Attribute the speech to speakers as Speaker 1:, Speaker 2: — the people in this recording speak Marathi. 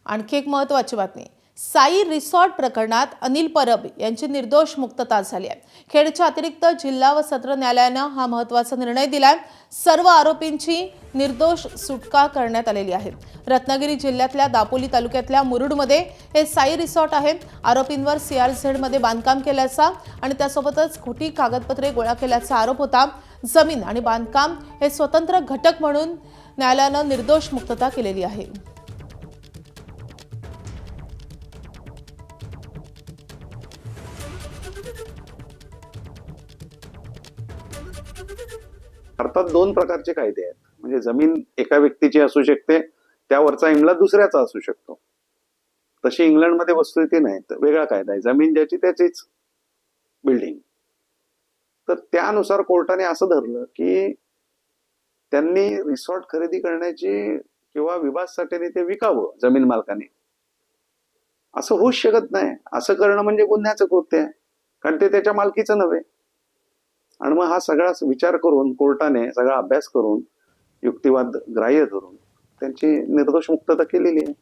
Speaker 1: आणखी एक महत्त्वाची बातमी, साई रिसॉर्ट प्रकरणात अनिल परब यांची निर्दोष मुक्तता झाली आहे। खेडच्या अतिरिक्त जिल्हा व सत्र न्यायालयाने हा महत्त्वाचा निर्णय दिलाय। सर्व आरोपींची निर्दोष सुटका करण्यात आलेली आहे। रत्नागिरी जिल्ह्यातल्या दापोली तालुक्यातल्या मुरुडमध्ये हे साई रिसॉर्ट आहे। आरोपींवर CRZ मध्ये बांधकाम केल्याचा आणि त्यासोबतच खोटी कागदपत्रे गोळा केल्याचा आरोप होता। जमीन आणि बांधकाम हे स्वतंत्र घटक म्हणून न्यायालयाने निर्दोष मुक्तता केलेली आहे।
Speaker 2: भारतात दोन प्रकारचे कायदे आहेत, म्हणजे जमीन एका व्यक्तीची असू शकते, त्यावरचा इमला दुसऱ्याचा असू शकतो। तशी इंग्लंडमध्ये वस्तुस्थिती नाही, तर वेगळा कायदा आहे, जमीन ज्याची त्याचीच बिल्डिंग। तर त्यानुसार कोर्टाने असं धरलं की त्यांनी रिसॉर्ट खरेदी करण्याची किंवा विभागासाठी ते विकावं जमीन मालकाने, असं होऊच शकत नाही। असं करणं म्हणजे गुन्ह्याचं कृत्य आहे, कारण ते त्याच्या मालकीचं नव्हे। आणि मग हा सगळा विचार करून कोर्टाने सगळा अभ्यास करून युक्तिवाद ग्राह्य धरून त्यांची निर्दोष मुक्तता केलेली आहे।